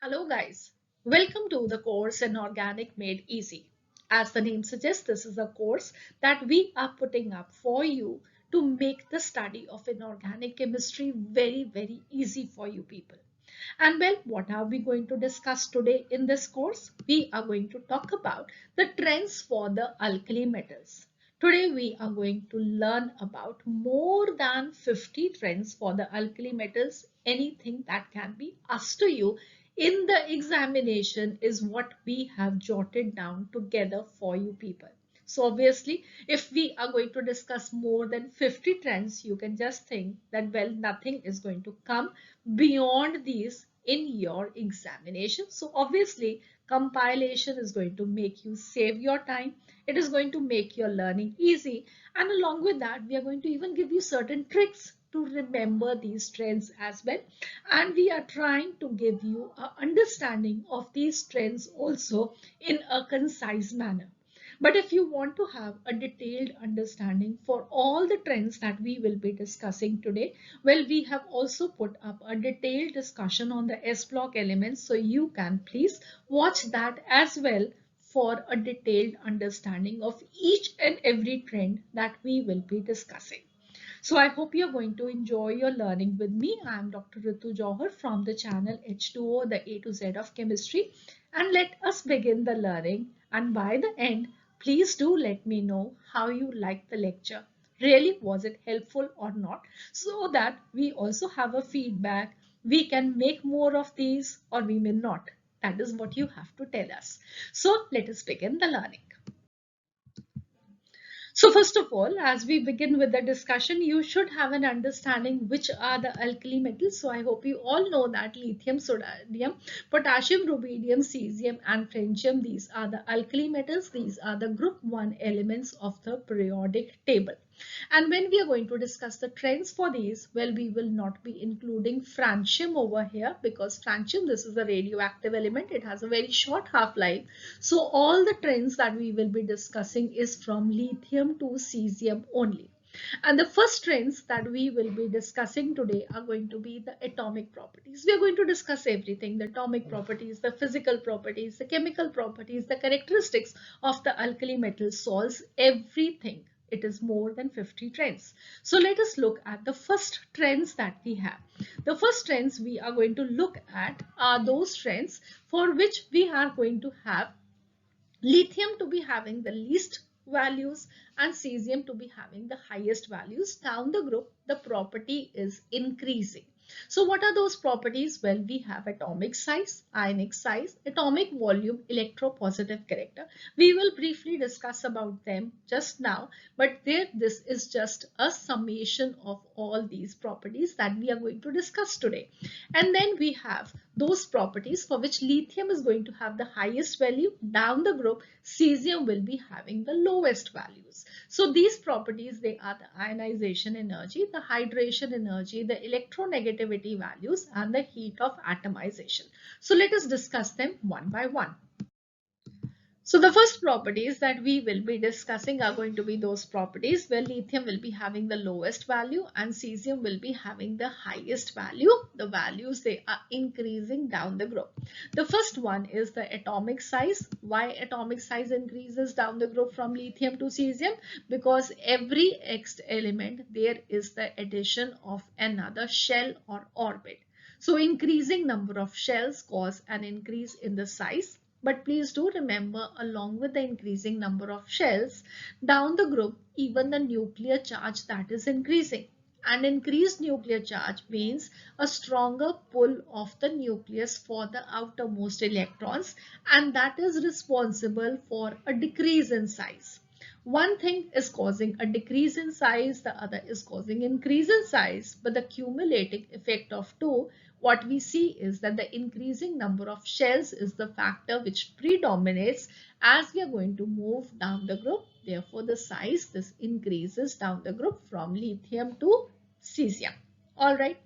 Hello guys, welcome to the course Inorganic Made Easy. As the name suggests, this is a course that we are putting up for you to make the study of inorganic chemistry very easy for you people. And well, what are we going to discuss today in this course? We are going to talk about the trends for the alkali metals. Today we are going to learn about more than 50 trends for the alkali metals. Anything that can be asked to you in the examination is what we have jotted down together for you people. So obviously, if we are going to discuss more than 50 trends, you can just think that, well, nothing is going to come beyond these in your examination. So obviously, compilation is going to make you save your time. It is going to make your learning easy. And along with that, we are going to even give you certain tricks to remember these trends as well. And we are trying to give you an understanding of these trends also in a concise manner. But if you want to have a detailed understanding for all the trends that we will be discussing today, well, we have also put up a detailed discussion on the S block elements, so you can please watch that as well for a detailed understanding of each and every trend that we will be discussing. So I hope you're going to enjoy your learning with me. I am Dr. Ritu Johar from the channel H2O, the A to Z of chemistry. And let us begin the learning. And by the end, please do let me know how you liked the lecture. Really, was it helpful or not? So that we also have a feedback. We can make more of these or we may not. That is what you have to tell us. So let us begin the learning. So first of all, as we begin with the discussion, you should have an understanding which are the alkali metals. So I hope you all know that lithium, sodium, potassium, rubidium, cesium and francium, these are the alkali metals. These are the group 1 elements of the periodic table. And when we are going to discuss the trends for these, well, we will not be including francium over here because francium, this is a radioactive element. It has a very short half-life. So all the trends that we will be discussing is from lithium to cesium only. And the first trends that we will be discussing today are going to be the atomic properties. We are going to discuss everything, the atomic properties, the physical properties, the chemical properties, the characteristics of the alkali metal salts, everything. It is more than 50 trends. So let us look at the first trends that we have. The first trends we are going to look at are those trends for which we are going to have lithium to be having the least values and cesium to be having the highest values. Down the group, the property is increasing. So what are those properties? Well, we have atomic size, ionic size, atomic volume, electropositive character. We will briefly discuss about them just now, but this is just a summation of all these properties that we are going to discuss today. And then we have those properties for which lithium is going to have the highest value. Down the group, cesium will be having the lowest values. So these properties, they are the ionization energy, the hydration energy, the electronegativity values, and the heat of atomization. So let us discuss them one by one. So the first properties that we will be discussing are going to be those properties where lithium will be having the lowest value and cesium will be having the highest value. The values, they are increasing down the group. The first one is the atomic size. Why atomic size increases down the group from lithium to cesium? Because every X element, there is the addition of another shell or orbit. So increasing number of shells cause an increase in the size. But please do remember, along with the increasing number of shells, down the group, even the nuclear charge that is increasing. An increased nuclear charge means a stronger pull of the nucleus for the outermost electrons, and that is responsible for a decrease in size. One thing is causing a decrease in size, the other is causing increase in size, but the cumulative effect of two, what we see is that the increasing number of shells is the factor which predominates as we are going to move down the group. Therefore, the size, this increases down the group from lithium to cesium. All right.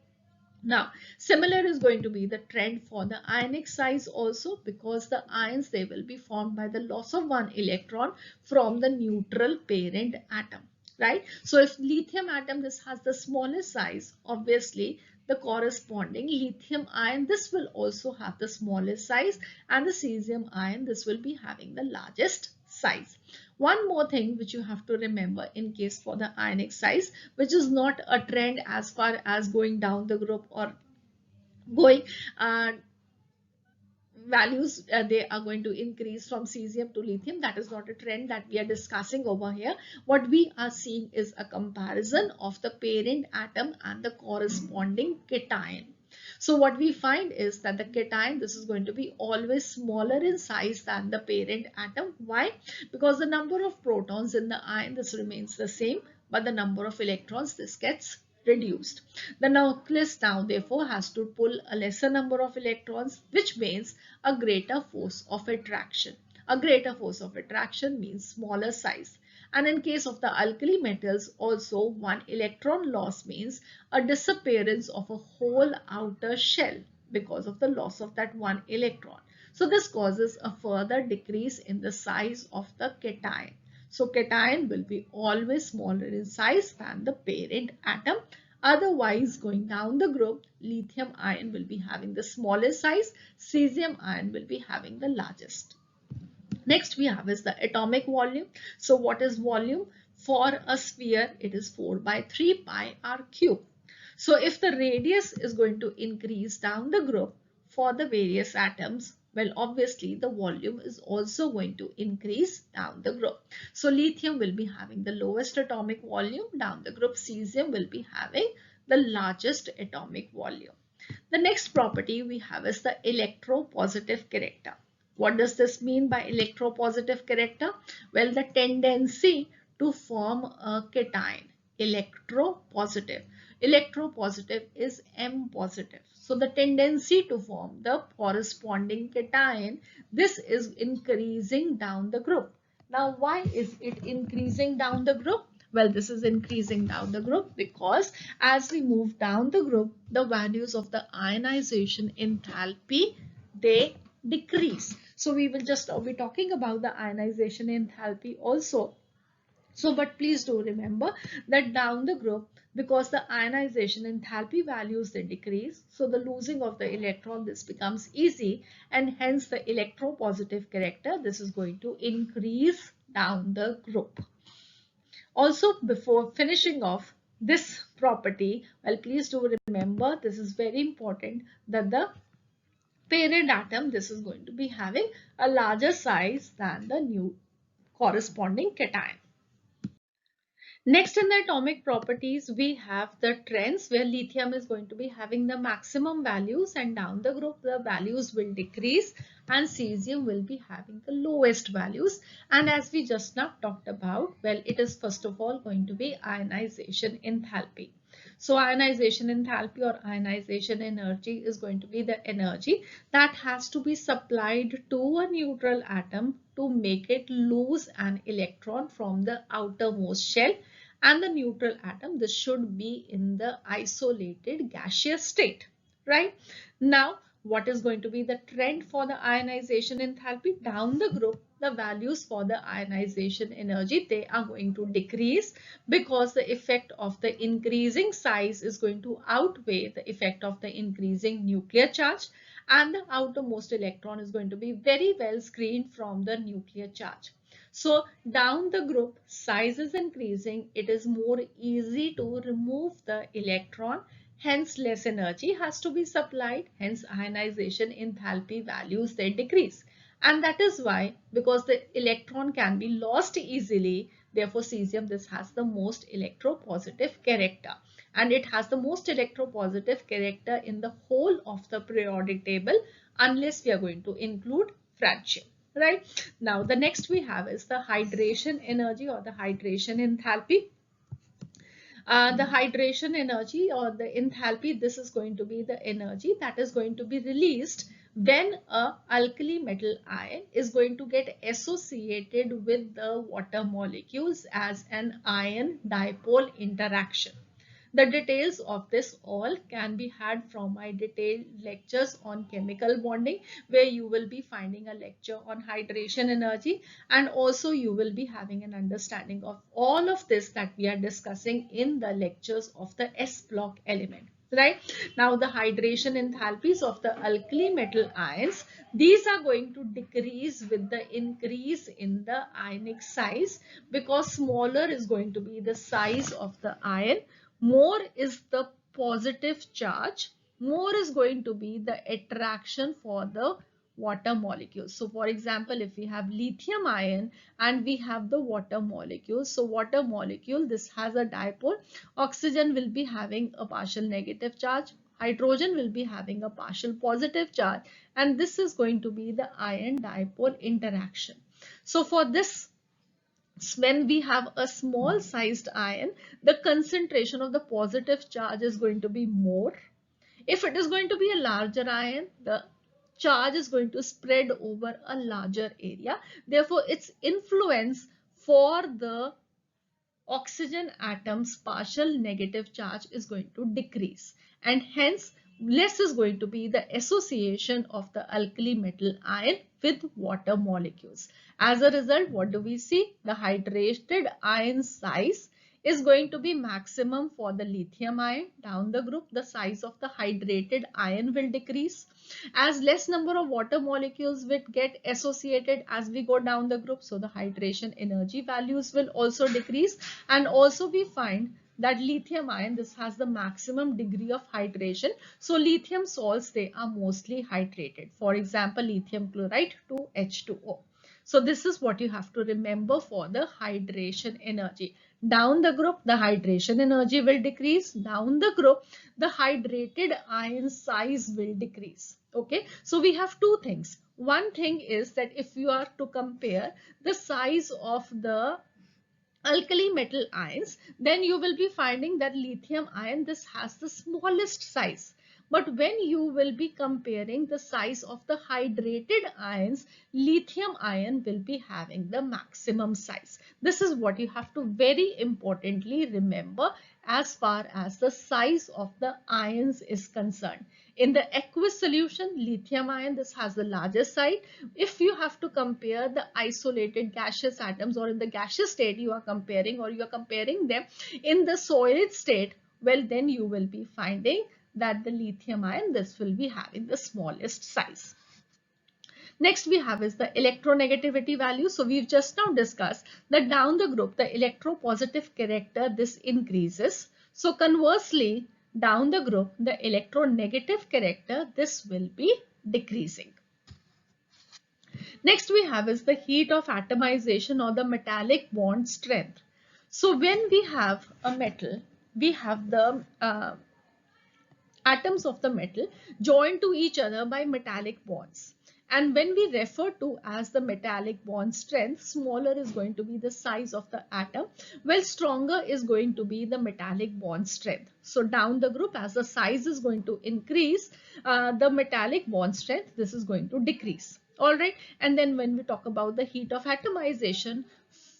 Now, similar is going to be the trend for the ionic size also, because the ions, they will be formed by the loss of one electron from the neutral parent atom, right? So if lithium atom, this has the smallest size, obviously the corresponding lithium ion, this will also have the smallest size, and the cesium ion, this will be having the largest size. One more thing which you have to remember in case for the ionic size, which is not a trend as far as going down the group or going uh, values, they are going to increase from cesium to lithium. That is not a trend that we are discussing over here. What we are seeing is a comparison of the parent atom and the corresponding cation. So what we find is that the cation, this is going to be always smaller in size than the parent atom. Why? Because the number of protons in the ion, this remains the same, but the number of electrons, this gets reduced. The nucleus now therefore has to pull a lesser number of electrons, which means a greater force of attraction. A greater force of attraction means smaller size. And in case of the alkali metals, also one electron loss means a disappearance of a whole outer shell because of the loss of that one electron. So this causes a further decrease in the size of the cation. So cation will be always smaller in size than the parent atom. Otherwise, going down the group, lithium ion will be having the smallest size, cesium ion will be having the largest. Next we have is the atomic volume. So what is volume? For a sphere, it is 4 by 3 pi r cube. So if the radius is going to increase down the group for the various atoms, well, obviously the volume is also going to increase down the group. So lithium will be having the lowest atomic volume down the group. Cesium will be having the largest atomic volume. The next property we have is the electropositive character. What does this mean by electropositive character? Well, the tendency to form a cation. Electropositive. Electropositive is M positive. So the tendency to form the corresponding cation, this is increasing down the group. Now, why is it increasing down the group? Well, this is increasing down the group because as we move down the group, the values of the ionization enthalpy, they decrease. So we will just be talking about the ionization enthalpy also. So, but please do remember that down the group, because the ionization enthalpy values, they decrease, so the losing of the electron, this becomes easy, and hence the electropositive character, this is going to increase down the group. Also, before finishing off this property, well, please do remember, this is very important, that the parent atom, this is going to be having a larger size than the new corresponding cation. Next in the atomic properties, we have the trends where lithium is going to be having the maximum values, and down the group the values will decrease, and cesium will be having the lowest values. And as we just now talked about, well, it is first of all going to be ionization enthalpy. So ionization enthalpy or ionization energy is going to be the energy that has to be supplied to a neutral atom to make it lose an electron from the outermost shell, and the neutral atom, this should be in the isolated gaseous state, right? Now, what is going to be the trend for the ionization enthalpy? Down the group, the values for the ionization energy, they are going to decrease because the effect of the increasing size is going to outweigh the effect of the increasing nuclear charge, and the outermost electron is going to be very well screened from the nuclear charge. So down the group, size is increasing, it is more easy to remove the electron, hence less energy has to be supplied, hence ionization enthalpy values, they decrease. And that is why, because the electron can be lost easily, therefore cesium, this has the most electropositive character. And it has the most electropositive character in the whole of the periodic table, unless we are going to include francium. Right. Now, the next we have is the hydration energy or the hydration enthalpy. The hydration energy or the enthalpy, this is going to be the energy that is going to be released when a alkali metal ion is going to get associated with the water molecules as an ion dipole interaction. The details of this all can be had from my detailed lectures on chemical bonding, where you will be finding a lecture on hydration energy, and also you will be having an understanding of all of this that we are discussing in the lectures of the S block element. right? Now the hydration enthalpies of the alkali metal ions, these are going to decrease with the increase in the ionic size, because smaller is going to be the size of the ion, more is the positive charge, more is going to be the attraction for the water molecules. So for example, if we have lithium ion and we have the water molecule, so water molecule, this has a dipole, oxygen will be having a partial negative charge, hydrogen will be having a partial positive charge, and this is going to be the ion dipole interaction. So for this, when we have a small sized ion, the concentration of the positive charge is going to be more. If it is going to be a larger ion, the charge is going to spread over a larger area. Therefore, its influence for the oxygen atom's partial negative charge is going to decrease, and hence less is going to be the association of the alkali metal ion with water molecules. As a result, what do we see? The hydrated ion size is going to be maximum for the lithium ion. Down the group, the size of the hydrated ion will decrease as less number of water molecules will get associated as we go down the group. So the hydration energy values will also decrease, and also we find that lithium ion, this has the maximum degree of hydration. So lithium salts, they are mostly hydrated. For example, lithium chloride to H2O. So this is what you have to remember for the hydration energy. Down the group, the hydration energy will decrease. Down the group, the hydrated ion size will decrease. Okay, so we have two things. One thing is that if you are to compare the size of the alkali metal ions, then you will be finding that lithium ion, this has the smallest size. But when you will be comparing the size of the hydrated ions, lithium ion will be having the maximum size. This is what you have to very importantly remember as far as the size of the ions is concerned. In the aqueous solution, lithium ion, this has the largest size. If you have to compare the isolated gaseous atoms, or in the gaseous state you are comparing, or you are comparing them in the solid state, well, then you will be finding that the lithium ion, this will be having the smallest size. Next we have is the electronegativity value. So we've just now discussed that down the group, the electropositive character, this increases. So conversely, down the group, the electronegative character, this will be decreasing. Next we have is the heat of atomization or the metallic bond strength. So when we have a metal, we have the atoms of the metal joined to each other by metallic bonds. And when we refer to as the metallic bond strength, smaller is going to be the size of the atom, while stronger is going to be the metallic bond strength. So down the group, as the size is going to increase, the metallic bond strength, this is going to decrease. All right. And then when we talk about the heat of atomization,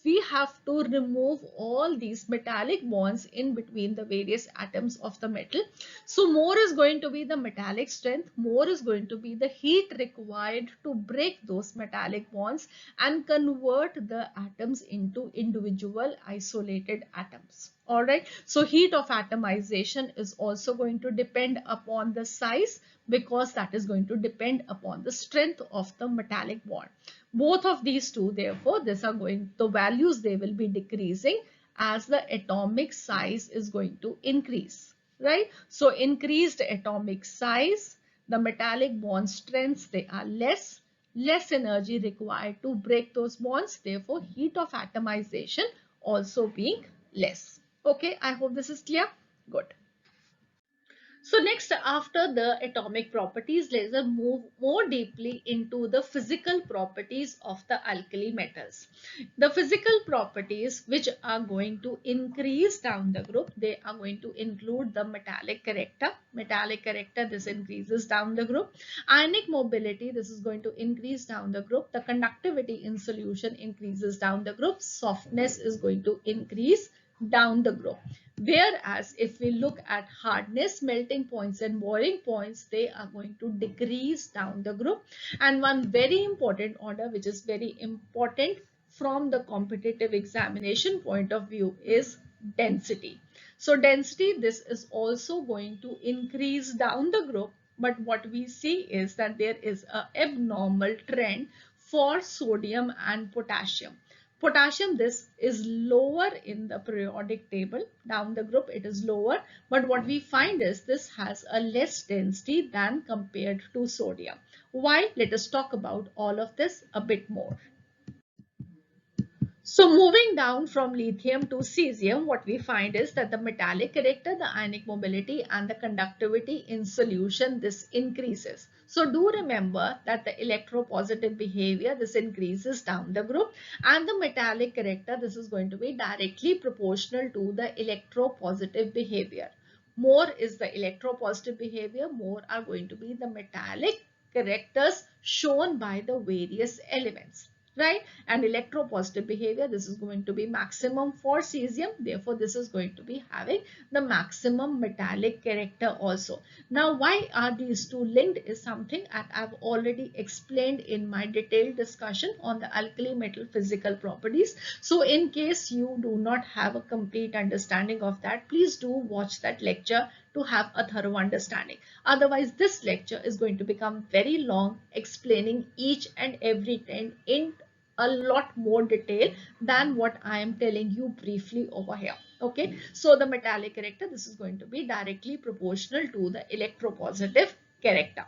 we have to remove all these metallic bonds in between the various atoms of the metal. So more is going to be the metallic strength, more is going to be the heat required to break those metallic bonds and convert the atoms into individual isolated atoms. All right. So heat of atomization is also going to depend upon the size, because that is going to depend upon the strength of the metallic bond. Both of these two, therefore, the values, they will be decreasing as the atomic size is going to increase, right? So increased atomic size, the metallic bond strengths, they are less energy required to break those bonds, therefore heat of atomization also being less. Okay, I hope this is clear. Good. So next, after the atomic properties, let's move more deeply into the physical properties of the alkali metals. The physical properties which are going to increase down the group, they are going to include the metallic character. Metallic character, this increases down the group. Ionic mobility, this is going to increase down the group. The conductivity in solution increases down the group. Softness is going to increase down the group. Whereas if we look at hardness, melting points and boiling points, they are going to decrease down the group. And one very important order, which is very important from the competitive examination point of view, is density. So density, this is also going to increase down the group. But what we see is that there is a abnormal trend for sodium and potassium. Potassium, this is lower in the periodic table. Down the group, it is lower. But what we find is this has a less density than compared to sodium. Why? Let us talk about all of this a bit more. So moving down from lithium to cesium, what we find is that the metallic character, the ionic mobility and the conductivity in solution, this increases. So do remember that the electropositive behavior, this increases down the group, and the metallic character, this is going to be directly proportional to the electropositive behavior. More is the electropositive behavior, more are going to be the metallic characters shown by the various elements, right? And electropositive behavior, this is going to be maximum for cesium, therefore this is going to be having the maximum metallic character also. Now why are these two linked is something that I've already explained in my detailed discussion on the alkali metal physical properties. So in case you do not have a complete understanding of that, please do watch that lecture to have a thorough understanding. Otherwise, this lecture is going to become very long, explaining each and every trend in a lot more detail than what I am telling you briefly over here. Okay, so the metallic character, this is going to be directly proportional to the electropositive character.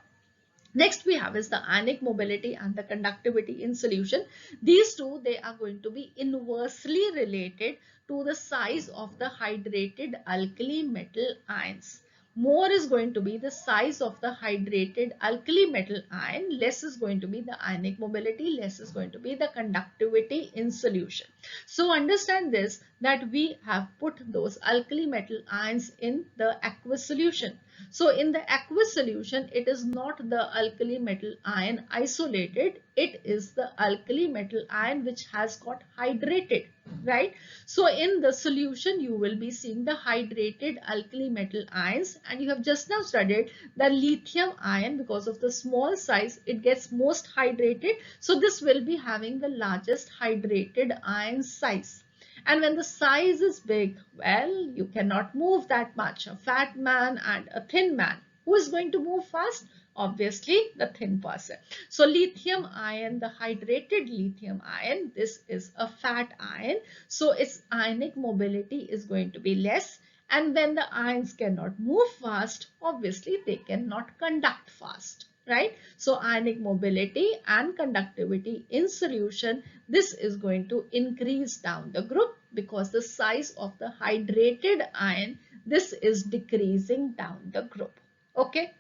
Next we have is the ionic mobility and the conductivity in solution. These two, they are going to be inversely related to the size of the hydrated alkali metal ions. More is going to be the size of the hydrated alkali metal ion, less is going to be the ionic mobility, less is going to be the conductivity in solution. So understand this, that we have put those alkali metal ions in the aqueous solution. So in the aqueous solution, it is not the alkali metal ion isolated, it is the alkali metal ion which has got hydrated, right? So in the solution, you will be seeing the hydrated alkali metal ions, and you have just now studied the lithium ion. Because of the small size, it gets most hydrated. So this will be having the largest hydrated ion size. And when the size is big, well, you cannot move that much. A fat man and a thin man, who is going to move fast? Obviously, the thin person. So lithium ion, the hydrated lithium ion, this is a fat ion. So its ionic mobility is going to be less. And when the ions cannot move fast, obviously they cannot conduct fast, right? So ionic mobility and conductivity in solution, this is going to increase down the group because the size of the hydrated ion, this is decreasing down the group. Okay.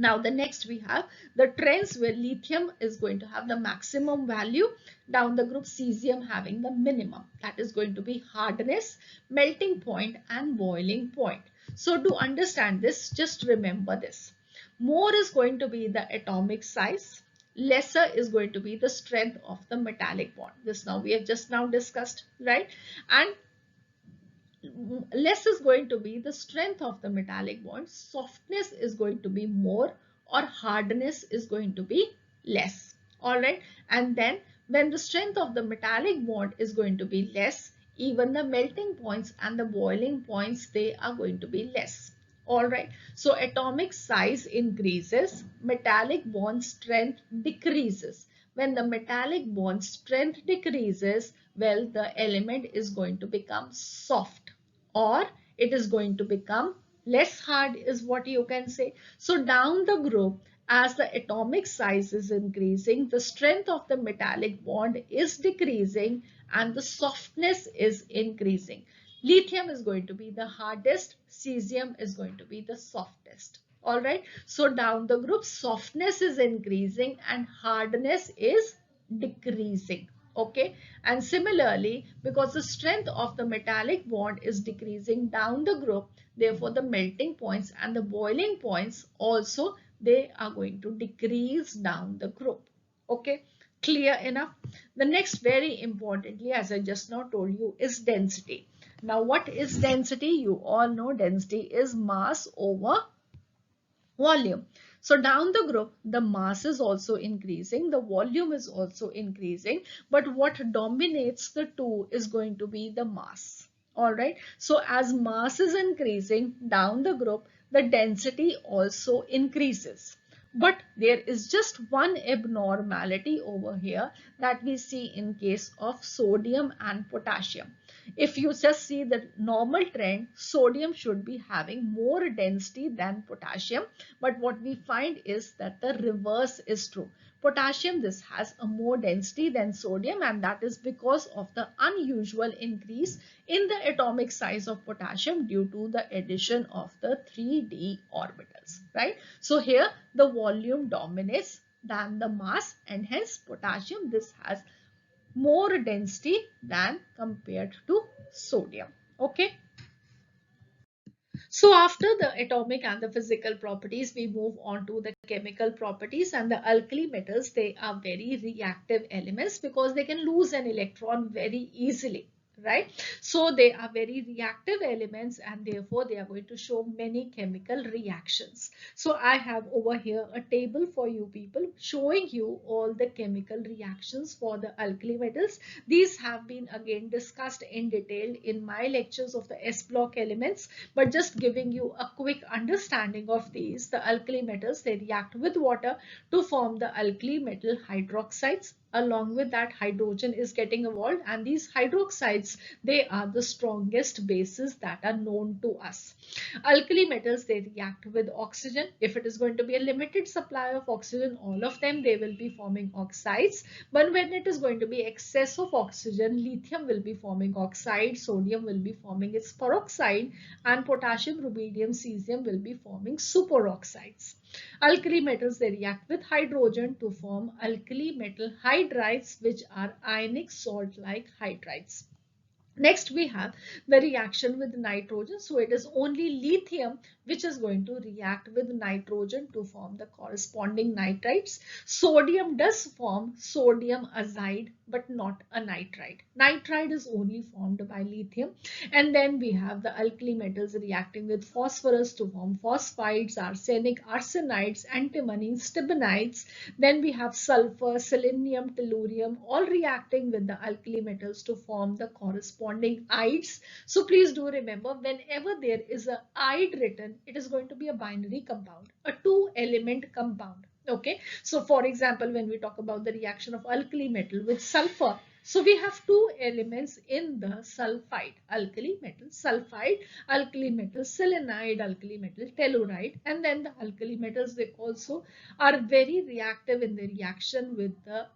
Now the next we have the trends where lithium is going to have the maximum value, down the group cesium having the minimum. That is going to be hardness, melting point and boiling point. So to understand this, just remember this. More is going to be the atomic size, lesser is going to be the strength of the metallic bond. This now we have just now discussed, right? And less is going to be the strength of the metallic bond, softness is going to be more, or hardness is going to be less. All right. And then when the strength of the metallic bond is going to be less, even the melting points and the boiling points, they are going to be less. All right. So atomic size increases, metallic bond strength decreases. When the metallic bond strength decreases, well, the element is going to become soft, or it is going to become less hard, is what you can say. So down the group, as the atomic size is increasing, the strength of the metallic bond is decreasing and the softness is increasing. Lithium is going to be the hardest, cesium is going to be the softest. All right. So down the group, softness is increasing and hardness is decreasing. Okay. And similarly, because the strength of the metallic bond is decreasing down the group, therefore the melting points and the boiling points also, they are going to decrease down the group. Okay. Clear enough? The next, very importantly, as I just now told you, is density. Now, what is density? You all know density is mass over volume. So down the group, the mass is also increasing, the volume is also increasing, but what dominates the two is going to be the mass. All right. So as mass is increasing down the group, the density also increases. But there is just one abnormality over here that we see in case of sodium and potassium. If you just see the normal trend, sodium should be having more density than potassium. But what we find is that the reverse is true. Potassium, this has a more density than sodium, and that is because of the unusual increase in the atomic size of potassium due to the addition of the 3d orbitals, right? So here the volume dominates than the mass, and hence potassium, this has more density than compared to sodium. Okay. So after the atomic and the physical properties, we move on to the chemical properties. And the alkali metals, they are very reactive elements because they can lose an electron very easily, right? So they are very reactive elements, and therefore they are going to show many chemical reactions. So I have over here a table for you people showing you all the chemical reactions for the alkali metals. These have been again discussed in detail in my lectures of the S block elements, but just giving you a quick understanding of these. The alkali metals, they react with water to form the alkali metal hydroxides. Along with that, hydrogen is getting involved, and these hydroxides, they are the strongest bases that are known to us. Alkali metals, they react with oxygen. If it is going to be a limited supply of oxygen, all of them, they will be forming oxides. But when it is going to be excess of oxygen, lithium will be forming oxide, sodium will be forming its peroxide, and potassium, rubidium, cesium will be forming superoxides. Alkali metals, they react with hydrogen to form alkali metal hydrides, which are ionic salt-like hydrides. Next, we have the reaction with nitrogen. So it is only lithium which is going to react with nitrogen to form the corresponding nitrides. Sodium does form sodium azide, but not a nitride. Nitride is only formed by lithium. And then we have the alkali metals reacting with phosphorus to form phosphides, arsenic, arsenides, antimony, stibanides. Then we have sulfur, selenium, tellurium, all reacting with the alkali metals to form the corresponding ides. So please do remember, whenever there is a ide written, it is going to be a binary compound, a two-element compound. Okay, so for example, when we talk about the reaction of alkali metal with sulfur, so we have two elements in the sulfide, alkali metal sulfide, alkali metal selenide, alkali metal telluride, and then the alkali metals, they also are very reactive in the reaction with the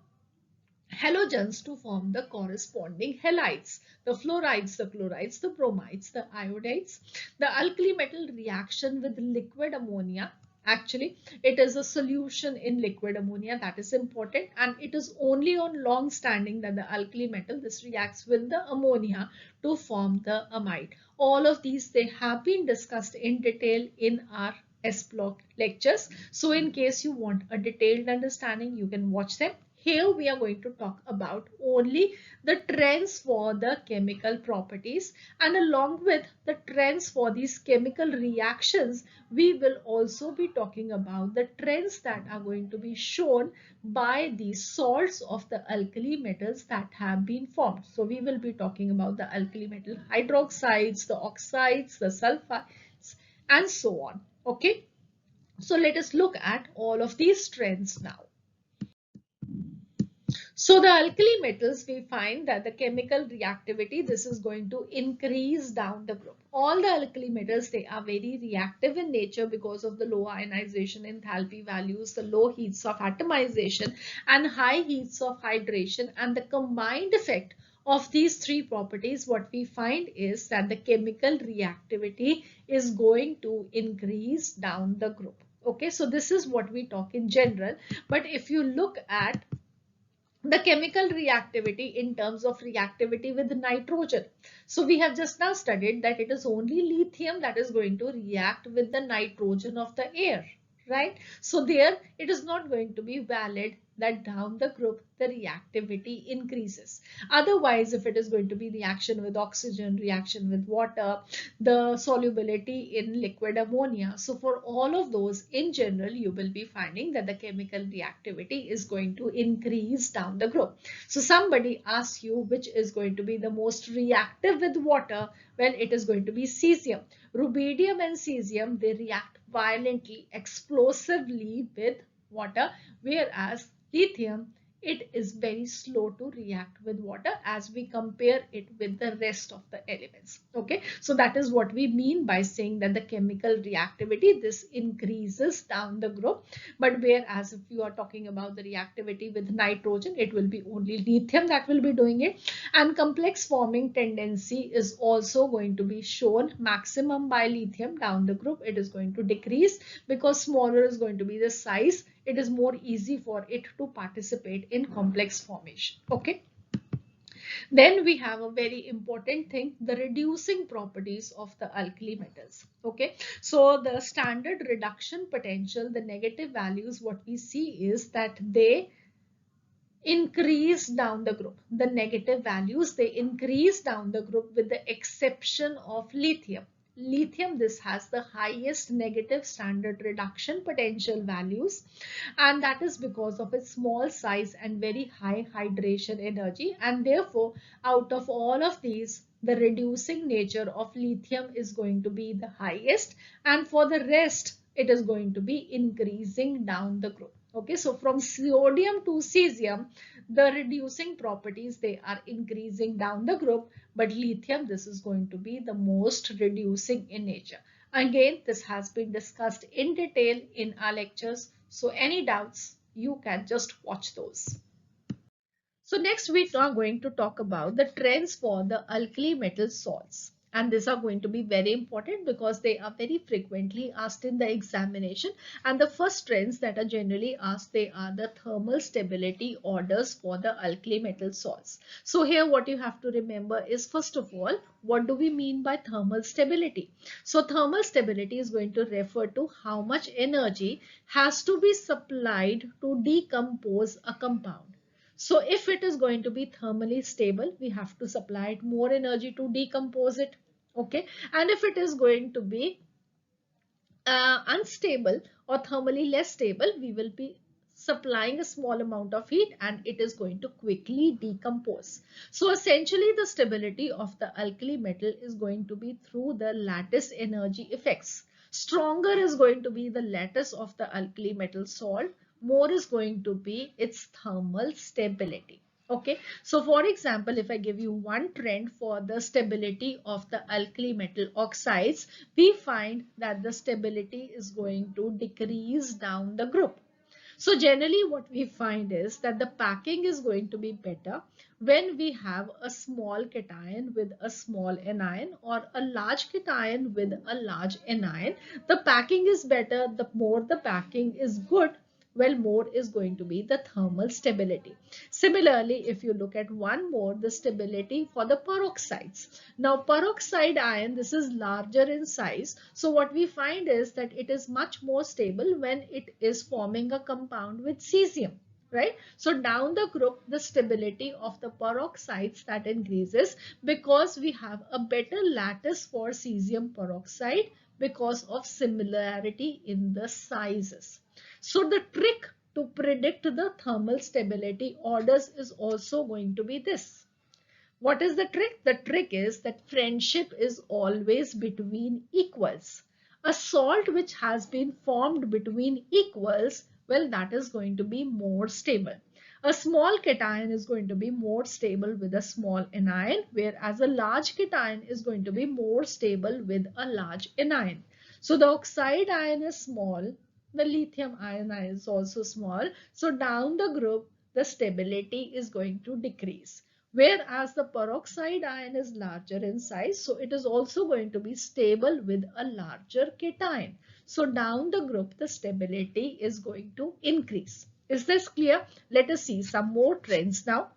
halogens to form the corresponding halides, the fluorides, the chlorides, the bromides, the iodides. The alkali metal reaction with liquid ammonia, actually it is a solution in liquid ammonia, that is important, and it is only on long standing that the alkali metal, this reacts with the ammonia to form the amide. All of these, they have been discussed in detail in our S block lectures. So in case you want a detailed understanding, you can watch them. Here we are going to talk about only the trends for the chemical properties, and along with the trends for these chemical reactions, we will also be talking about the trends that are going to be shown by the salts of the alkali metals that have been formed. So we will be talking about the alkali metal hydroxides, the oxides, the sulfides, and so on. Okay, so let us look at all of these trends now. So the alkali metals, we find that the chemical reactivity, this is going to increase down the group. All the alkali metals, they are very reactive in nature because of the low ionization enthalpy values, the low heats of atomization, and high heats of hydration. And the combined effect of these three properties, what we find is that the chemical reactivity is going to increase down the group. Okay, so this is what we talk in general. But if you look at the chemical reactivity in terms of reactivity with nitrogen. So we have just now studied that it is only lithium that is going to react with the nitrogen of the air, right? So there it is not going to be valid that down the group the reactivity increases. Otherwise, if it is going to be reaction with oxygen, reaction with water, the solubility in liquid ammonia. So for all of those, in general, you will be finding that the chemical reactivity is going to increase down the group. So somebody asks you which is going to be the most reactive with water. Well, it is going to be cesium. Rubidium and cesium, they react violently, explosively with water, whereas lithium, it is very slow to react with water as we compare it with the rest of the elements. Okay, so that is what we mean by saying that the chemical reactivity, this increases down the group. But whereas if you are talking about the reactivity with nitrogen, it will be only lithium that will be doing it. And complex forming tendency is also going to be shown maximum by lithium. Down the group it is going to decrease because smaller is going to be the size. It is more easy for it to participate in complex formation. Okay. Then we have a very important thing, the reducing properties of the alkali metals. Okay, so the standard reduction potential, the negative values, what we see is that they increase down the group. The negative values, they increase down the group with the exception of lithium. Lithium, this has the highest negative standard reduction potential values, and that is because of its small size and very high hydration energy, and therefore out of all of these the reducing nature of lithium is going to be the highest, and for the rest it is going to be increasing down the group. Okay, so from sodium to cesium, the reducing properties, they are increasing down the group, but lithium, this is going to be the most reducing in nature. Again, this has been discussed in detail in our lectures, so any doubts, you can just watch those. So next we are going to talk about the trends for the alkali metal salts. And these are going to be very important because they are very frequently asked in the examination. And the first trends that are generally asked, they are the thermal stability orders for the alkali metal salts. So here what you have to remember is, first of all, what do we mean by thermal stability? So thermal stability is going to refer to how much energy has to be supplied to decompose a compound. So if it is going to be thermally stable, we have to supply it more energy to decompose it. Okay. And if it is going to be unstable or thermally less stable, we will be supplying a small amount of heat and it is going to quickly decompose. So essentially the stability of the alkali metal is going to be through the lattice energy effects. Stronger is going to be the lattice of the alkali metal salt, more is going to be its thermal stability. Okay, so for example, if I give you one trend for the stability of the alkali metal oxides, we find that the stability is going to decrease down the group. So generally what we find is that the packing is going to be better when we have a small cation with a small anion or a large cation with a large anion. The packing is better, the more the packing is good, well, more is going to be the thermal stability. Similarly, if you look at one more, the stability for the peroxides. Now, peroxide ion, this is larger in size. So what we find is that it is much more stable when it is forming a compound with cesium. Right? So down the group, the stability of the peroxides that increases because we have a better lattice for cesium peroxide because of similarity in the sizes. So the trick to predict the thermal stability orders is also going to be this. What is the trick? The trick is that friendship is always between equals. A salt which has been formed between equals, well, that is going to be more stable. A small cation is going to be more stable with a small anion, whereas a large cation is going to be more stable with a large anion. So the oxide ion is small, the lithium ion is also small. So down the group, the stability is going to decrease. Whereas the peroxide ion is larger in size, so it is also going to be stable with a larger cation. So down the group, the stability is going to increase. Is this clear? Let us see some more trends now.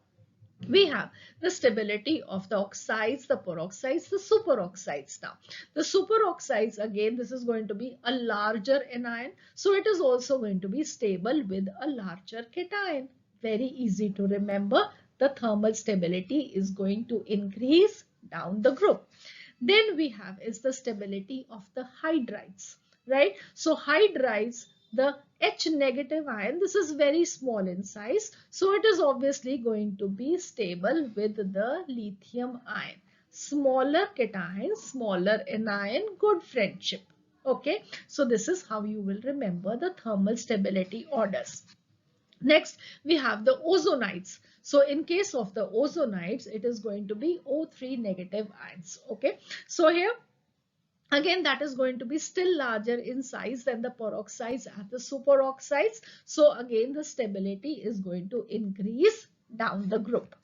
We have the stability of the oxides, the peroxides, the superoxides. Now, the superoxides, again, this is going to be a larger anion. So it is also going to be stable with a larger cation. Very easy to remember. The thermal stability is going to increase down the group. Then we have is the stability of the hydrides, right? So hydrides, the H negative ion, this is very small in size. So it is obviously going to be stable with the lithium ion. Smaller cation, smaller anion, good friendship. Okay, so this is how you will remember the thermal stability orders. Next, we have the ozonides. So in case of the ozonides, it is going to be O3 negative ions. Okay. So here, again, that is going to be still larger in size than the peroxides and the superoxides. So again, the stability is going to increase down the group.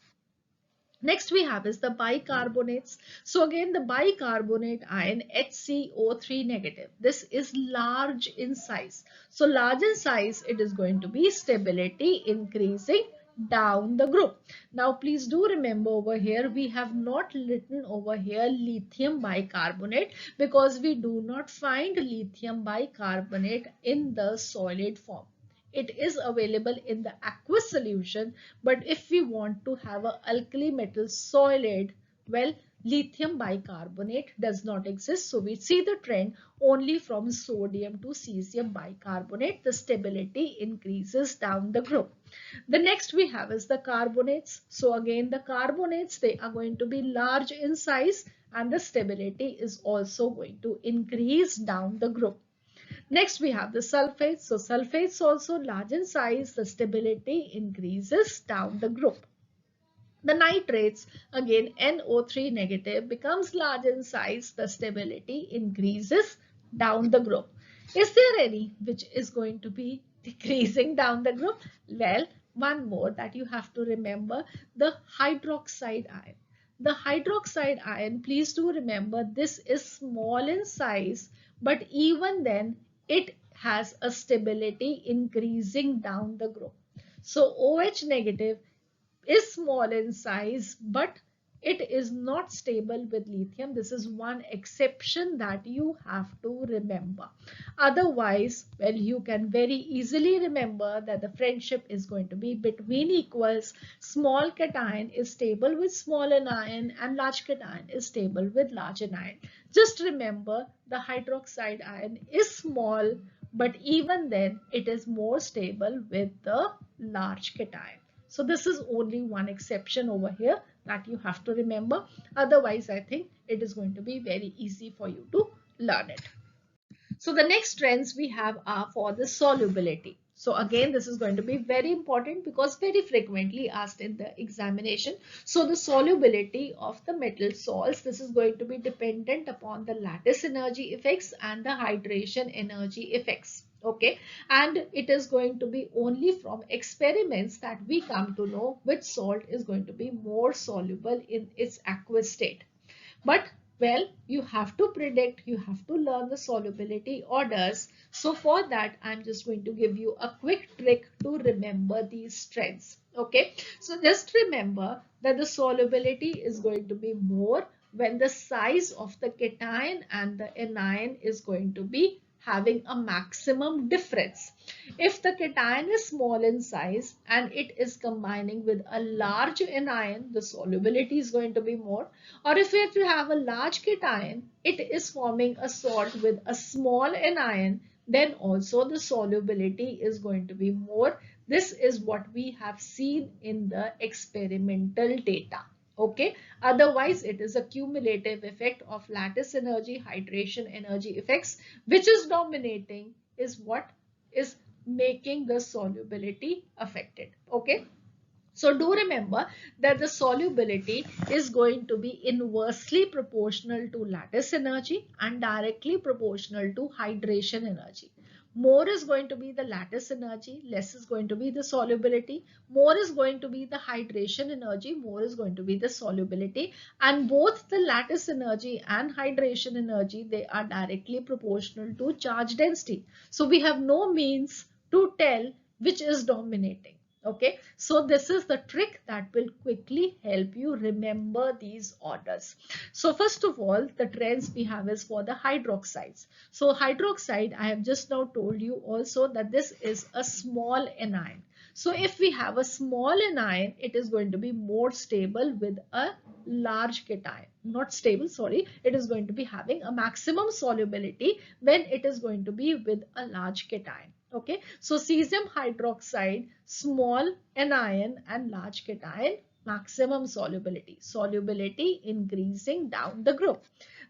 Next we have is the bicarbonates. So again, the bicarbonate ion HCO3 negative. This is large in size. So large in size, it is going to be stability increasing down the group. Now please do remember over here, we have not written over here lithium bicarbonate because we do not find lithium bicarbonate in the solid form. It is available in the aqueous solution, but if we want to have a alkali metal solid, well, lithium bicarbonate does not exist. So we see the trend only from sodium to cesium bicarbonate. The stability increases down the group. The next we have is the carbonates. So again, the carbonates, they are going to be large in size and the stability is also going to increase down the group. Next, we have the sulfates. So sulfates also large in size, the stability increases down the group. The nitrates, again NO3 negative, becomes large in size, the stability increases down the group. Is there any which is going to be decreasing down the group? Well, one more that you have to remember, the hydroxide ion. The hydroxide ion, please do remember, this is small in size, but even then it has a stability increasing down the group. So OH negative is small in size, but it is not stable with lithium. This is one exception that you have to remember. Otherwise, well, you can very easily remember that the friendship is going to be between equals. Small cation is stable with small anion and large cation is stable with large anion. Just remember the hydroxide ion is small, but even then it is more stable with the large cation. So this is only one exception over here that you have to remember. Otherwise, I think it is going to be very easy for you to learn it. So the next trends we have are for the solubility. So again, this is going to be very important because very frequently asked in the examination. So the solubility of the metal salts, this is going to be dependent upon the lattice energy effects and the hydration energy effects. Okay, and it is going to be only from experiments that we come to know which salt is going to be more soluble in its aqueous state. But well, you have to predict, you have to learn the solubility orders. So for that, I'm just going to give you a quick trick to remember these trends. Okay, so just remember that the solubility is going to be more when the size of the cation and the anion is going to be having a maximum difference. If the cation is small in size and it is combining with a large anion, the solubility is going to be more. Or if you have a large cation, it is forming a salt with a small anion, then also the solubility is going to be more. This is what we have seen in the experimental data. Okay, otherwise it is a cumulative effect of lattice energy, hydration energy effects, which is dominating, is what is making the solubility affected. Okay, so do remember that the solubility is going to be inversely proportional to lattice energy and directly proportional to hydration energy. More is going to be the lattice energy, less is going to be the solubility. More is going to be the hydration energy, more is going to be the solubility. And both the lattice energy and hydration energy, they are directly proportional to charge density. So we have no means to tell which is dominating. Okay, so this is the trick that will quickly help you remember these orders. So first of all, the trends we have is for the hydroxides. So hydroxide, I have just now told you also that this is a small anion. So if we have a small anion, it is going to be more stable with a large cation. Not stable, sorry, it is going to be having a maximum solubility when it is going to be with a large cation. Okay, so cesium hydroxide, small anion and large cation, maximum solubility. Solubility increasing down the group.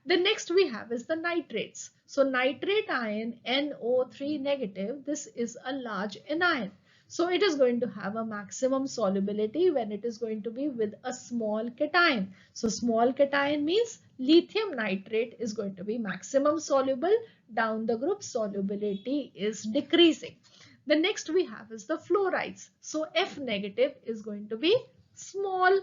The next we have is the nitrates. So nitrate ion NO3 negative, this is a large anion. So it is going to have a maximum solubility when it is going to be with a small cation. So small cation means lithium nitrate is going to be maximum soluble. Down the group, solubility is decreasing. The next we have is the fluorides. So F negative is going to be small.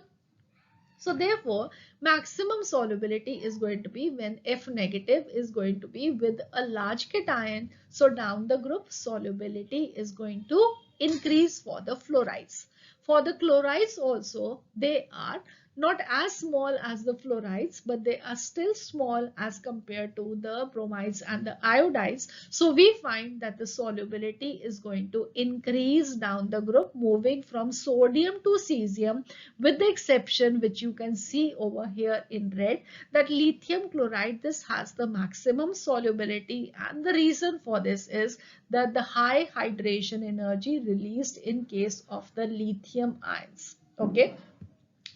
So therefore, maximum solubility is going to be when F negative is going to be with a large cation. So down the group, solubility is going to increase for the fluorides. For the chlorides also, they are not as small as the fluorides, but they are still small as compared to the bromides and the iodides. So we find that the solubility is going to increase down the group, moving from sodium to cesium, with the exception which you can see over here in red, that lithium chloride, this has the maximum solubility, and the reason for this is that the high hydration energy released in case of the lithium ions. Okay,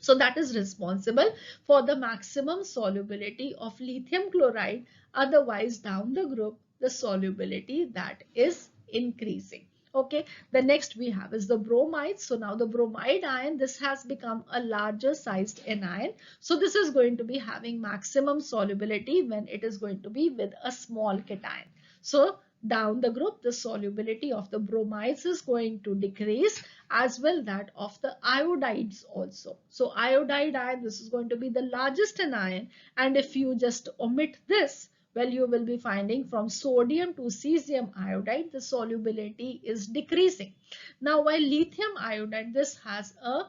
so that is responsible for the maximum solubility of lithium chloride. Otherwise, down the group, the solubility that is increasing. Okay, the next we have is the bromide. So now the bromide ion, this has become a larger sized anion. So this is going to be having maximum solubility when it is going to be with a small cation. So down the group, the solubility of the bromides is going to decrease, as well that of the iodides also. So iodide ion, this is going to be the largest anion, and if you just omit this, well, you will be finding from sodium to cesium iodide, the solubility is decreasing. Now while lithium iodide, this has a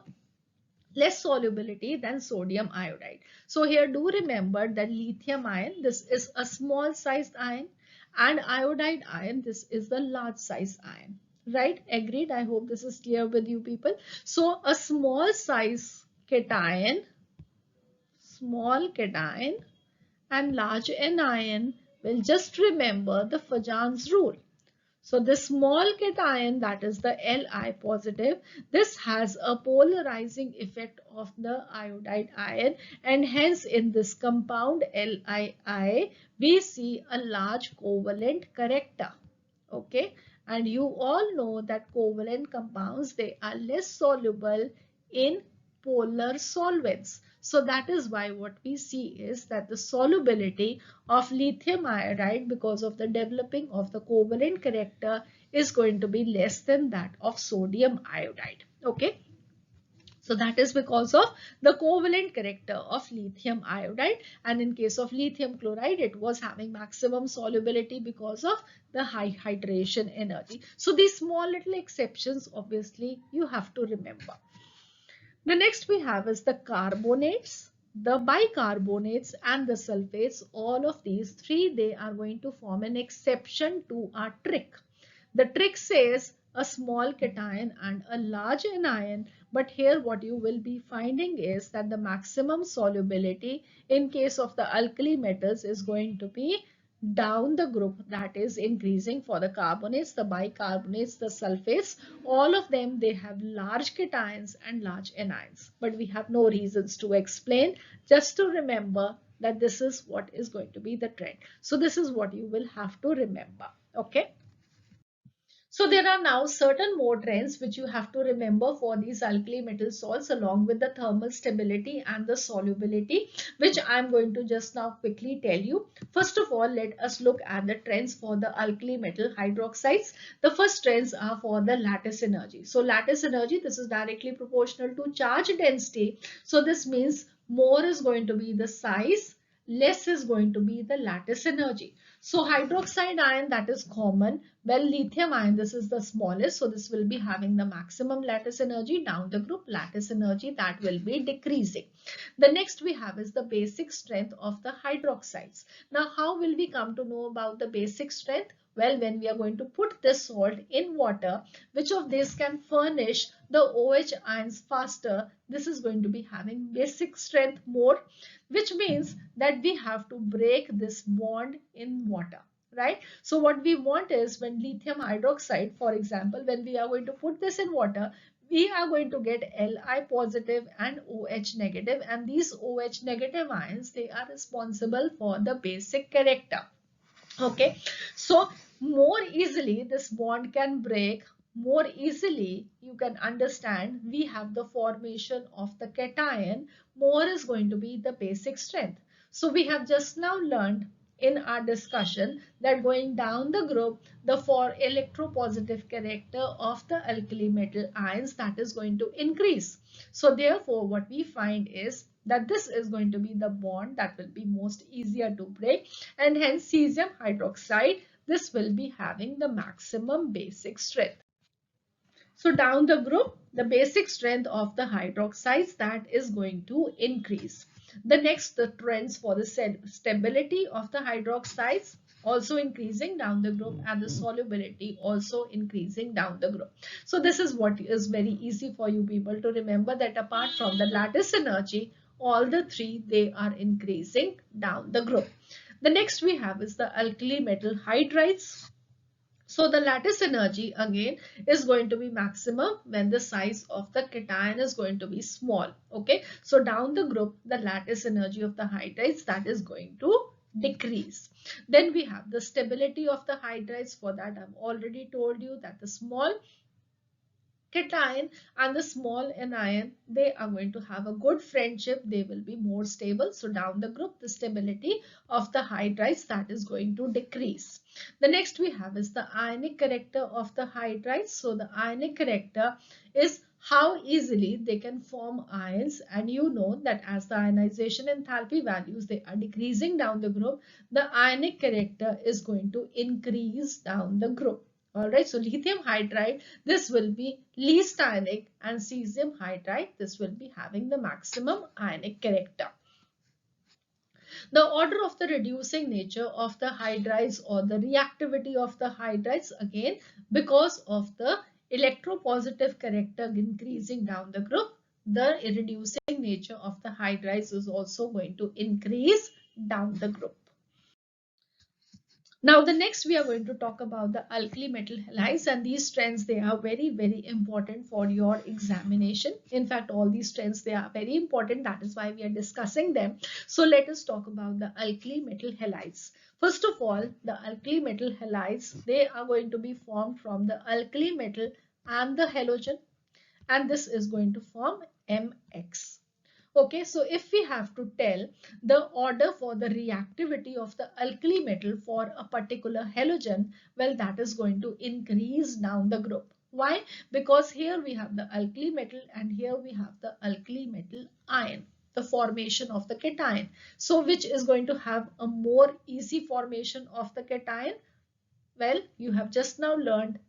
less solubility than sodium iodide. So here do remember that lithium ion, this is a small sized ion, and iodide ion, this is the large size ion. Right? Agreed? I hope this is clear with you people. So a small cation and large anion, will just remember the Fajans rule. So this small cation, that is the Li positive, this has a polarizing effect of the iodide ion, and hence in this compound Lii, we see a large covalent character. Okay, and you all know that covalent compounds, they are less soluble in polar solvents. So that is why what we see is that the solubility of lithium iodide, because of the developing of the covalent character, is going to be less than that of sodium iodide. Okay. So that is because of the covalent character of lithium iodide, and in case of lithium chloride, it was having maximum solubility because of the high hydration energy. So these small little exceptions, obviously, you have to remember. The next we have is the carbonates, the bicarbonates and the sulfates. All of these three, they are going to form an exception to our trick. The trick says a small cation and a large anion, but here what you will be finding is that the maximum solubility in case of the alkali metals is going to be down the group, that is increasing for the carbonates, the bicarbonates, the sulfates. All of them, they have large cations and large anions, but we have no reasons to explain, just to remember that this is what is going to be the trend. So this is what you will have to remember. Okay. So there are now certain more trends which you have to remember for these alkali metal salts, along with the thermal stability and the solubility, which I am going to just now quickly tell you. First of all, let us look at the trends for the alkali metal hydroxides. The first trends are for the lattice energy. So lattice energy, this is directly proportional to charge density. So this means more is going to be the size, less is going to be the lattice energy. So hydroxide ion, that is common. Well, lithium ion, this is the smallest. So this will be having the maximum lattice energy. Down the group, lattice energy, that will be decreasing. The next we have is the basic strength of the hydroxides. Now, how will we come to know about the basic strength? Well, when we are going to put this salt in water, which of these can furnish the OH ions faster? This is going to be having basic strength more, which means that we have to break this bond in water, right? So what we want is, when lithium hydroxide, for example, when we are going to put this in water, we are going to get Li positive and OH negative, and these OH negative ions, they are responsible for the basic character. Okay, so more easily this bond can break, more easily you can understand we have the formation of the cation, more is going to be the basic strength. So we have just now learned in our discussion that going down the group, the for electropositive character of the alkali metal ions, that is going to increase. So therefore what we find is that this is going to be the bond that will be most easier to break, and hence cesium hydroxide, this will be having the maximum basic strength. So down the group, the basic strength of the hydroxides, that is going to increase. The next, the trends for the stability of the hydroxides also increasing down the group, and the solubility also increasing down the group. So this is what is very easy for you people to remember, that apart from the lattice energy, all the three, they are increasing down the group. The next we have is the alkali metal hydrides. So the lattice energy again is going to be maximum when the size of the cation is going to be small. Okay, so down the group, the lattice energy of the hydrides, that is going to decrease. Then we have the stability of the hydrides. For that, I've already told you that the small cation and the small anion, they are going to have a good friendship, they will be more stable. So down the group, the stability of the hydrides, that is going to decrease. The next we have is the ionic character of the hydrides. So the ionic character is how easily they can form ions, and you know that as the ionization enthalpy values, they are decreasing down the group, the ionic character is going to increase down the group. All right, so lithium hydride, this will be least ionic, and cesium hydride, this will be having the maximum ionic character. The order of the reducing nature of the hydrides, or the reactivity of the hydrides, again because of the electropositive character increasing down the group, the reducing nature of the hydrides is also going to increase down the group. Now, the next we are going to talk about the alkali metal halides, and these trends, they are very, very important for your examination. In fact, all these trends, they are very important. That is why we are discussing them. So let us talk about the alkali metal halides. First of all, the alkali metal halides, they are going to be formed from the alkali metal and the halogen, and this is going to form MX. Okay, so if we have to tell the order for the reactivity of the alkali metal for a particular halogen, well, that is going to increase down the group. Why? Because here we have the alkali metal and here we have the alkali metal ion, the formation of the cation. So which is going to have a more easy formation of the cation? Well, you have just now learned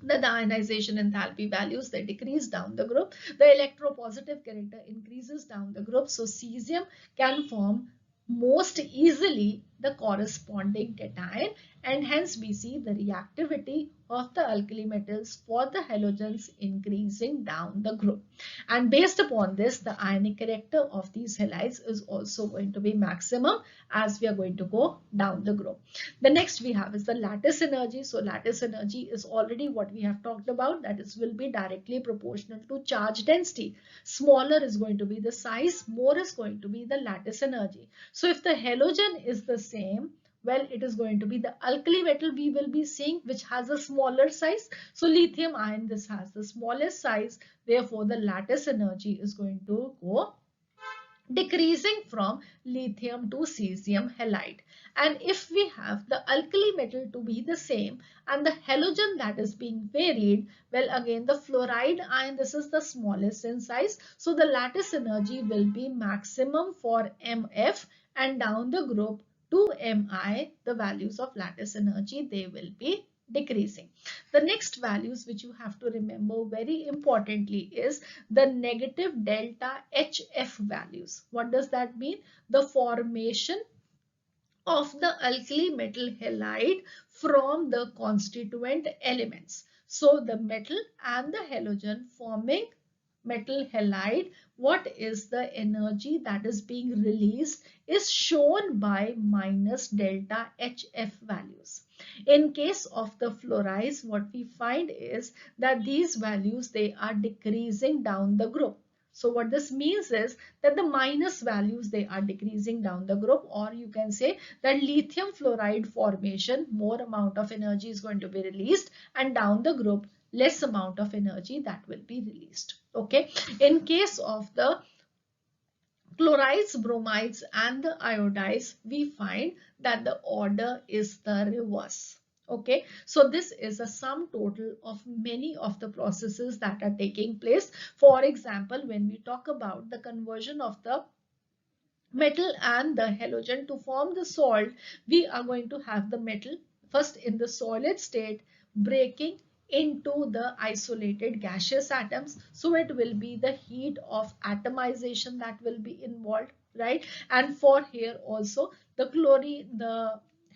the ionization enthalpy values, they decrease down the group. The electropositive character increases down the group. So cesium can form most easily the corresponding cation, and hence we see the reactivity of the alkali metals for the halogens increasing down the group. And based upon this, the ionic character of these halides is also going to be maximum as we are going to go down the group. The next we have is the lattice energy. So lattice energy is already what we have talked about, that is will be directly proportional to charge density. Smaller is going to be the size, more is going to be the lattice energy. So if the halogen is the same, well, it is going to be the alkali metal we will be seeing, which has a smaller size. So lithium ion, this has the smallest size, therefore the lattice energy is going to go decreasing from lithium to cesium halide. And if we have the alkali metal to be the same and the halogen that is being varied, well, again the fluoride ion, this is the smallest in size, so the lattice energy will be maximum for MF, and down the group to Mi, the values of lattice energy, they will be decreasing. The next values which you have to remember very importantly is the negative delta HF values. What does that mean? The formation of the alkali metal halide from the constituent elements. So the metal and the halogen forming metal halide, what is the energy that is being released is shown by minus delta HF values. In case of the fluorides, what we find is that these values, they are decreasing down the group. So what this means is that the minus values, they are decreasing down the group, or you can say that lithium fluoride formation, more amount of energy is going to be released, and down the group less amount of energy that will be released. Okay, in case of the chlorides, bromides and the iodides, we find that the order is the reverse. Okay, so this is a sum total of many of the processes that are taking place. For example, when we talk about the conversion of the metal and the halogen to form the salt, we are going to have the metal first in the solid state breaking into the isolated gaseous atoms. So it will be the heat of atomization that will be involved, right? And for here also the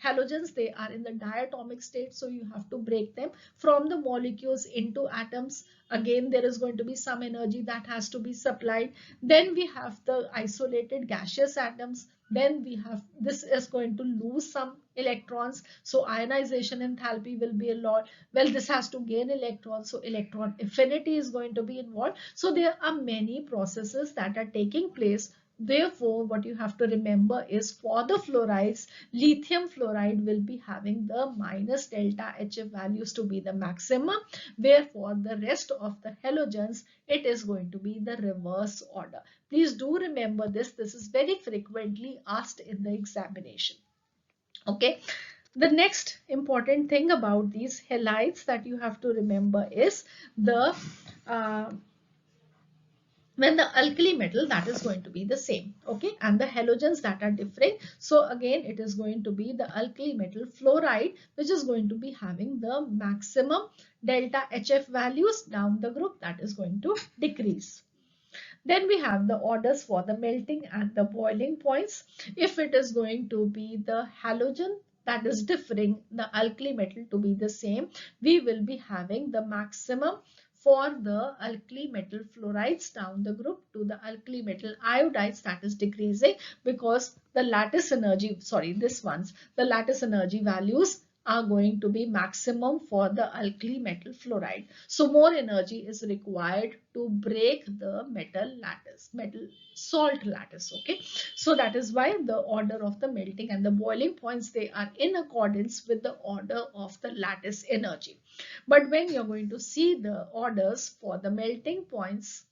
halogens, they are in the diatomic state, so you have to break them from the molecules into atoms. Again, there is going to be some energy that has to be supplied. Then we have the isolated gaseous atoms. Then we have, this is going to lose some electrons, so ionization enthalpy will be a lot. Well, this has to gain electrons, so electron affinity is going to be involved. So there are many processes that are taking place. Therefore, what you have to remember is for the fluorides, lithium fluoride will be having the minus delta HF values to be the maximum, where for the rest of the halogens, it is going to be the reverse order. Please do remember this. This is very frequently asked in the examination. Okay. The next important thing about these halides that you have to remember is the when the alkali metal, that is going to be the same, okay, and the halogens that are different. So again, it is going to be the alkali metal fluoride which is going to be having the maximum delta HF values. Down the group, that is going to decrease. Then we have the orders for the melting and the boiling points. If it is going to be the halogen that is differing the alkali metal to be the same, we will be having the maximum for the alkali metal fluorides down the group to the alkali metal iodides, that is decreasing because the lattice energy, sorry, this one's, the lattice energy values are going to be maximum for the alkali metal fluoride. So more energy is required to break the metal salt lattice. Okay, so that is why the order of the melting and the boiling points, they are in accordance with the order of the lattice energy. But when you're going to see the orders for the melting points,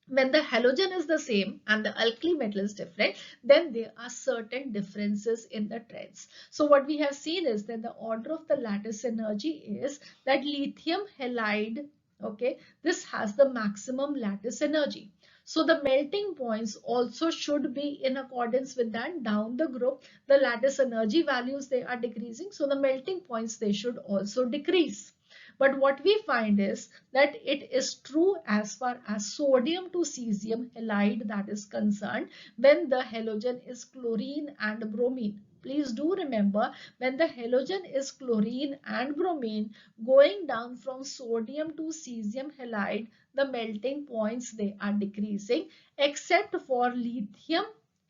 when the halogen is the same and the alkali metal is different, then there are certain differences in the trends. So what we have seen is that the order of the lattice energy is that lithium halide, okay, this has the maximum lattice energy. So the melting points also should be in accordance with that. Down the group, the lattice energy values, they are decreasing. So the melting points, they should also decrease. But what we find is that it is true as far as sodium to cesium halide that is concerned when the halogen is chlorine and bromine. Please do remember, when the halogen is chlorine and bromine, going down from sodium to cesium halide, the melting points, they are decreasing, except for lithium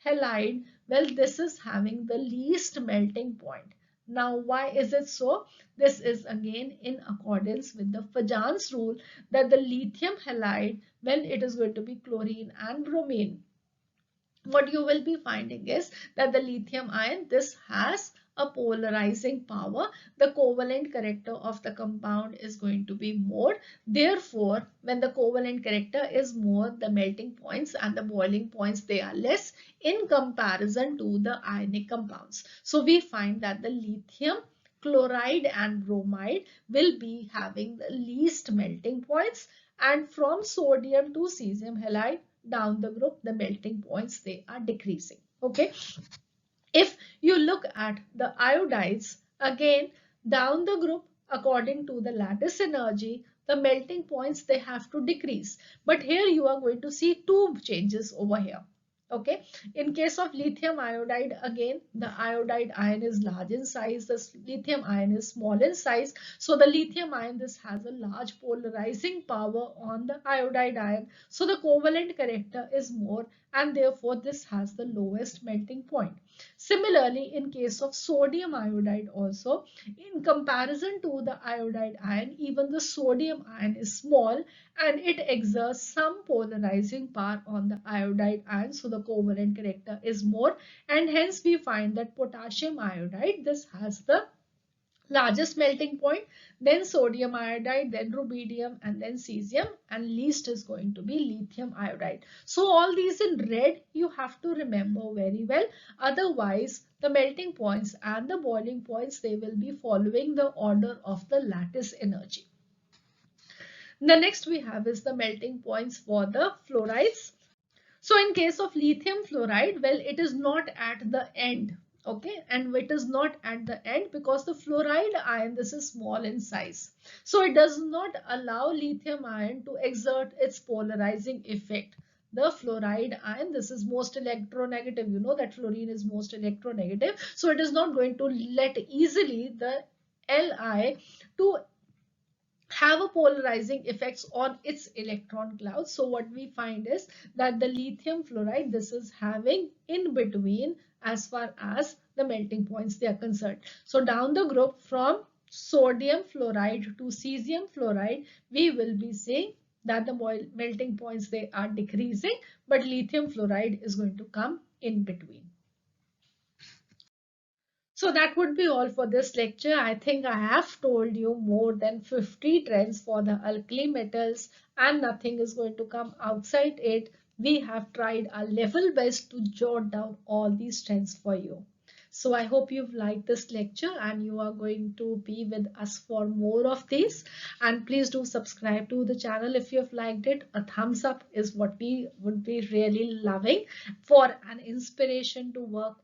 halide. Well, this is having the least melting point. Now, why is it so? This is again in accordance with the Fajans rule that the lithium halide, when it is going to be chlorine and bromine, what you will be finding is that the lithium ion, this has a polarizing power. The covalent character of the compound is going to be more. Therefore, when the covalent character is more, the melting points and the boiling points, they are less in comparison to the ionic compounds. So we find that the lithium chloride and bromide will be having the least melting points, and from sodium to cesium halide down the group, the melting points, they are decreasing. Okay, If you look at the iodides, again down the group according to the lattice energy, the melting points they have to decrease. But here you are going to see two changes over here. Okay, in case of lithium iodide, again the iodide ion is large in size, the lithium ion is small in size. So the lithium ion, this has a large polarizing power on the iodide ion. So the covalent character is more, and therefore this has the lowest melting point. Similarly, in case of sodium iodide also, in comparison to the iodide ion, even the sodium ion is small and it exerts some polarizing power on the iodide ion. So the covalent character is more, and hence we find that potassium iodide, this has the largest melting point, then sodium iodide, then rubidium, and then cesium, and least is going to be lithium iodide. So all these in red you have to remember very well. Otherwise, the melting points and the boiling points, they will be following the order of the lattice energy. The next we have is the melting points for the fluorides. So in case of lithium fluoride, well, it is not at the end. Okay, and it is not at the end because the fluoride ion, this is small in size. So it does not allow lithium ion to exert its polarizing effect. The fluoride ion, this is most electronegative. You know that fluorine is most electronegative. So it is not going to let easily the Li to have a polarizing effects on its electron cloud. So what we find is that the lithium fluoride, this is having in between as far as the melting points they are concerned. So down the group from sodium fluoride to cesium fluoride, we will be seeing that the melting points, they are decreasing, but lithium fluoride is going to come in between. So that would be all for this lecture. I think I have told you more than 50 trends for the alkali metals, and nothing is going to come outside it. We have tried our level best to jot down all these trends for you. So I hope you've liked this lecture and you are going to be with us for more of these. And please do subscribe to the channel if you've liked it. A thumbs up is what we would be really loving for an inspiration to work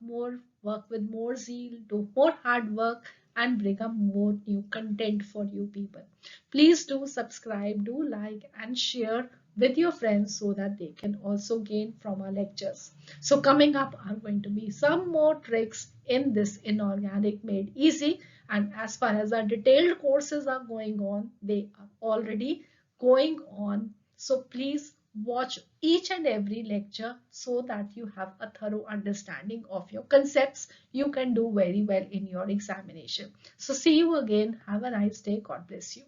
with more zeal, do more hard work, and bring up more new content for you people. Please do subscribe, do like, and share with your friends so that they can also gain from our lectures. So coming up are going to be some more tricks in this inorganic made easy. And as far as our detailed courses are going on, they are already going on. So please watch each and every lecture so that you have a thorough understanding of your concepts. You can do very well in your examination. So see you again. Have a nice day. God bless you.